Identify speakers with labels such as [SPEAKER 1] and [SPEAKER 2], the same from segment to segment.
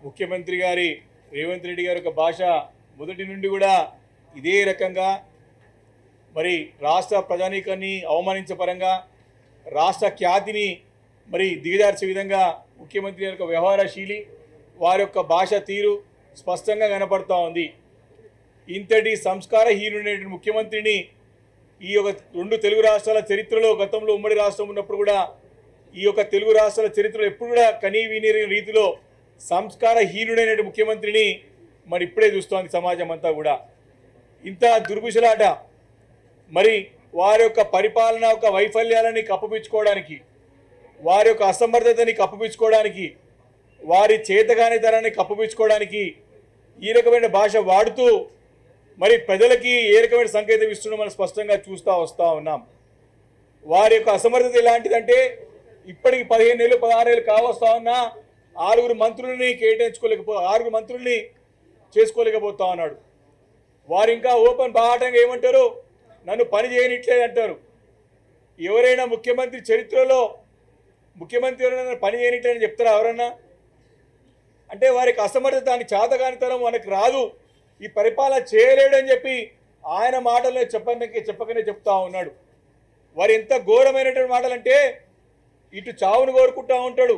[SPEAKER 1] ముఖ్యమంత్రి గారి రేవంత్ రెడ్డి గారి యొక్క భాష మొదటి నుండి కూడా ఇదే రకంగా మరి రాష్ట్ర ప్రజానీకాన్ని అవమానించే పరంగా రాష్ట్ర ఖ్యాతిని మరి దిగజార్చే విధంగా ముఖ్యమంత్రి యొక్క వ్యవహారశీలి వారి యొక్క భాష తీరు స్పష్టంగా కనపడుతూ ఉంది. ఇంతటి సంస్కారహీనుడైన ముఖ్యమంత్రిని ఈ యొక్క రెండు తెలుగు రాష్ట్రాల చరిత్రలో గతంలో ఉమ్మడి రాష్ట్రం ఉన్నప్పుడు కూడా ఈ యొక్క తెలుగు రాష్ట్రాల చరిత్రలో ఎప్పుడు కూడా కనీ విని రీతిలో సంస్కారహీనుడైన ముఖ్యమంత్రిని మరి ఇప్పుడే చూస్తోంది సమాజం అంతా కూడా. ఇంత దుర్భుషలాట మరి వారి యొక్క పరిపాలన యొక్క వైఫల్యాలని కప్పిపుచ్చుకోవడానికి, వారి యొక్క అసమర్థతని కప్పిపుచ్చుకోవడానికి, వారి చేతగానితనాన్ని కప్పిపుచ్చుకోవడానికి ఈ రకమైన భాష వాడుతూ మరి ప్రజలకి ఏ రకమైన సంకేతం ఇస్తున్నాం మనం స్పష్టంగా వస్తూ ఉన్నాం. వారి యొక్క అసమర్థత ఎలాంటిదంటే ఇప్పటికి 15 నెలలు 16 నెలలు కావస్తా ఉన్నా 6 మంత్రులని చేసుకోలేకపోతా ఉన్నాడు. వారు ఇంకా ఓపెన్ బాహాటంగా ఏమంటారు, నన్ను పని చేయనిట్లేదు అంటారు. ఎవరైనా ముఖ్యమంత్రి చరిత్రలో ముఖ్యమంత్రి ఎవరైనా పని చేయనిట్లేదని చెప్తారా ఎవరన్నా? అంటే వారికి అసమర్థత అని చేతగానితనం మనకు రాదు, ఈ పరిపాలన చేయలేడని చెప్పి ఆయన మాటల్లో చెప్పకనే చెప్తా ఉన్నాడు. వారు ఎంత ఘోరమైనటువంటి మాటలంటే ఇటు చావును కోరుకుంటా ఉంటాడు,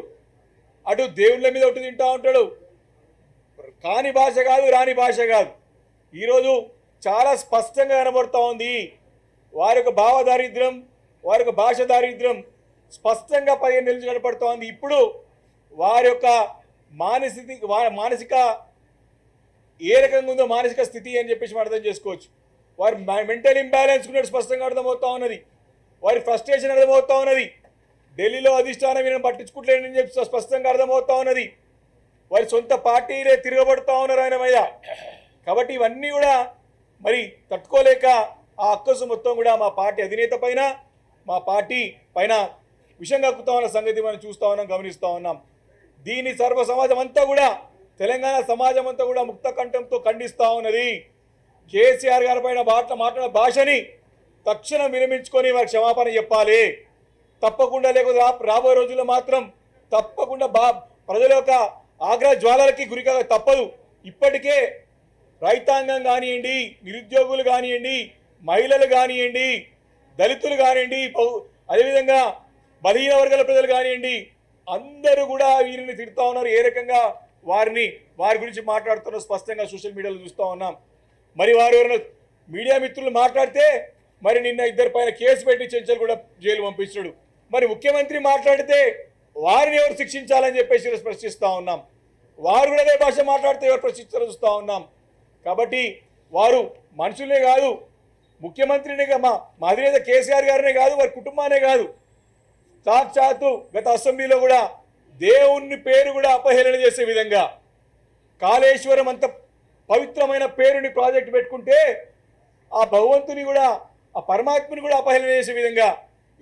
[SPEAKER 1] అటు దేవుళ్ళ మీద ఒకటి తింటా ఉంటాడు. కాని భాష కాదు, రాని భాష కాదు. ఈరోజు చాలా స్పష్టంగా కనబడుతూ ఉంది వారి యొక్క భావ దారిద్ర్యం, వారి యొక్క భాష దారిద్ర్యం స్పష్టంగా 15 నెలలు నుంచి కనపడుతూ ఉంది. ఇప్పుడు వారి యొక్క మానసిక ఏ రకంగా ఉందో మానసిక స్థితి అని చెప్పేసి మనం అర్థం చేసుకోవచ్చు. వారి మెంటల్ ఇంబ్యాలెన్స్ ఉన్నట్టు స్పష్టంగా అర్థమవుతా ఉన్నది. వారి ఫ్రస్ట్రేషన్ అర్థమవుతా ఉన్నది. ఢిల్లీలో అధిష్టానం వీళ్ళని పట్టించుకుంటలేదని చెప్పి స్పష్టంగా అర్థమవుతా ఉన్నది. వారి సొంత పార్టీలే తిరగబడుతూ ఉన్నారు ఆయన మీద. కాబట్టి ఇవన్నీ కూడా మరి తట్టుకోలేక ఆ అక్కసు మొత్తం కూడా మా పార్టీ అధినేత పైన, మా పార్టీ పైన విషం కక్కుతా ఉన్న సంగతి మనం చూస్తూ ఉన్నాం, గమనిస్తూ ఉన్నాం. దీన్ని సర్వ సమాజం అంతా కూడా, తెలంగాణ సమాజం అంతా కూడా ముక్త కంఠంతో ఖండిస్తూ ఉన్నది. కేసీఆర్ గారి పైన మాట్లాడిన భాషని తక్షణం విరమించుకొని వారికి క్షమాపణ చెప్పాలి తప్పకుండా. లేకపోతే రాబోయే రోజుల్లో మాత్రం తప్పకుండా ప్రజల యొక్క ఆగ్రహ జ్వాలలకి గురికాక తప్పదు. ఇప్పటికే రైతాంగం కానివ్వండి, నిరుద్యోగులు కానివ్వండి, మహిళలు కానివ్వండి, దళితులు కానివ్వండి, అదేవిధంగా బలహీన వర్గాల ప్రజలు కానివ్వండి, అందరూ కూడా వీరిని తిడుతూ ఉన్నారు. ఏ రకంగా వారి గురించి మాట్లాడుతున్న స్పష్టంగా సోషల్ మీడియాలో చూస్తూ ఉన్నాం. మరి వారు ఎవరైనా మీడియా మిత్రులు మాట్లాడితే మరి నిన్న 2 పైన కేసు పెట్టి చెంచలు కూడా జైలు పంపించాడు. మరి ముఖ్యమంత్రి మాట్లాడితే వారిని ఎవరు శిక్షించాలని చెప్పేసి ప్రశ్నిస్తూ ఉన్నాం. వారు కూడా అదే భాష మాట్లాడితే ఎవరు ప్రశ్నించాలో చూస్తూ ఉన్నాం. కాబట్టి వారు మనుషులే కాదు, ముఖ్యమంత్రిని మా అధినేత కేసీఆర్ గారినే కాదు, వారి కుటుంబానే కాదు, సాక్షాత్తు గత అసెంబ్లీలో కూడా దేవుని పేరు కూడా అపహేళన చేసే విధంగా, కాళేశ్వరం అంత పవిత్రమైన పేరుని ప్రాజెక్టు పెట్టుకుంటే ఆ భగవంతుని కూడా, ఆ పరమాత్మని కూడా అపహేళన చేసే విధంగా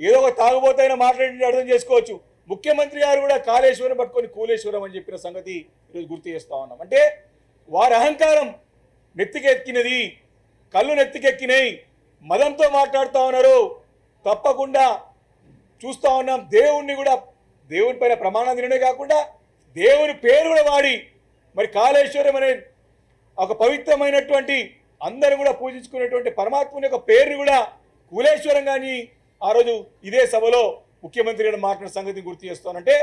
[SPEAKER 1] ఏదో ఒక తాగుబోతైనా మాట్లాడి అర్థం చేసుకోవచ్చు. ముఖ్యమంత్రి గారు కూడా కాళేశ్వరం పట్టుకొని కూలేశ్వరం అని చెప్పిన సంగతి ఈరోజు గుర్తు చేస్తూ ఉన్నాం. అంటే వారి అహంకారం నెత్తికెక్కినది, కళ్ళు నెత్తికెక్కినాయి, మదంతో మాట్లాడుతూ ఉన్నారు. తప్పకుండా చూస్తూ ఉన్నాం. దేవుణ్ణి కూడా, దేవుని పైన ప్రమాణం తినడే కాకుండా దేవుని పేరు కూడా వాడి మరి కాళేశ్వరం అనే ఒక పవిత్రమైనటువంటి అందరూ కూడా పూజించుకునేటువంటి పరమాత్మని యొక్క పేరుని కూడా కూలేశ్వరం కానీ ఆ రోజు ఇదే సభలో ముఖ్యమంత్రి గారు మాట్లాడిన సంగతిని గుర్తు చేస్తానంటే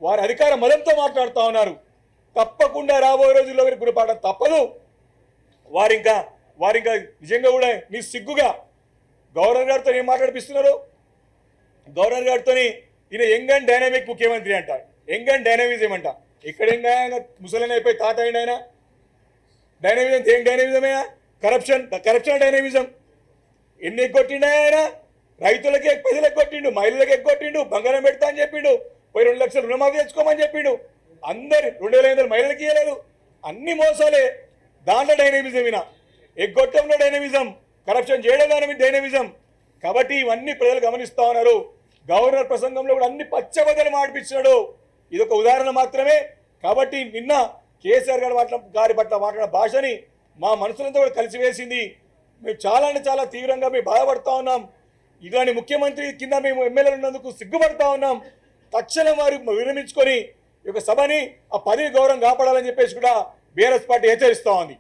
[SPEAKER 1] వారి అధికార మదంతో మాట్లాడుతూ ఉన్నారు. తప్పకుండా రాబోయే రోజుల్లో గురిపాఠం తప్పదు. వారింకా నిజంగా కూడా మీ సిగ్గుగా గవర్నర్ గారితో ఏం మాట్లాడిపిస్తున్నారు? గవర్నర్ గారితో ఈయన యంగ్ అండ్ డైనామిక్ ముఖ్యమంత్రి అంటారు. యంగ్ అండ్ డైనామిజం అంట. ఇక్కడ ముసలిని అయిపోయి తాత అయిన ఆయన డైనామిజం ఏం డైనామిజమే? కరప్షన్ డైనామిజం. ఎన్ని ఎగ్గొట్టిండు ఆయన? రైతులకి ప్రజలకు ఎగ్గొట్టిండు, మహిళలకు ఎగ్గొట్టిండు, బంగారం పెడతా అని చెప్పిండు, పోయి 2 లక్షలు రుణమాఫీ తెచ్చుకోమని చెప్పిండు. అందరు 2500 మహిళలకి ఇవ్వలేదు. అన్ని మోసాలే. దాంట్లో డైనామిజం వినా, ఎగ్గొట్టంలో డైనామిజం, కరప్షన్ చేయడం డైనామిజం. కాబట్టి ఇవన్నీ ప్రజలు గమనిస్తూ ఉన్నారు. గవర్నర్ ప్రసంగంలో కూడా అన్ని పచ్చబద్దలు మాడిపించాడు. ఇదొక ఉదాహరణ మాత్రమే. కాబట్టి నిన్న కేసీఆర్ గారి పట్ల మాట్లాడిన భాషని మా మనసులంతా కూడా కలిసివేసింది. మేము చాలా అంటే చాలా తీవ్రంగా మేము బాధపడుతూ ఉన్నాం. ఇలాంటి ముఖ్యమంత్రి కింద మేము ఎమ్మెల్యేలు ఉన్నందుకు సిగ్గుపడతా ఉన్నాం. తక్షణం వారు విరమించుకొని ఈ యొక్క సభని ఆ పదవి గౌరవం కాపాడాలని చెప్పేసి కూడా బీఆర్ఎస్ పార్టీ హెచ్చరిస్తూ ఉంది.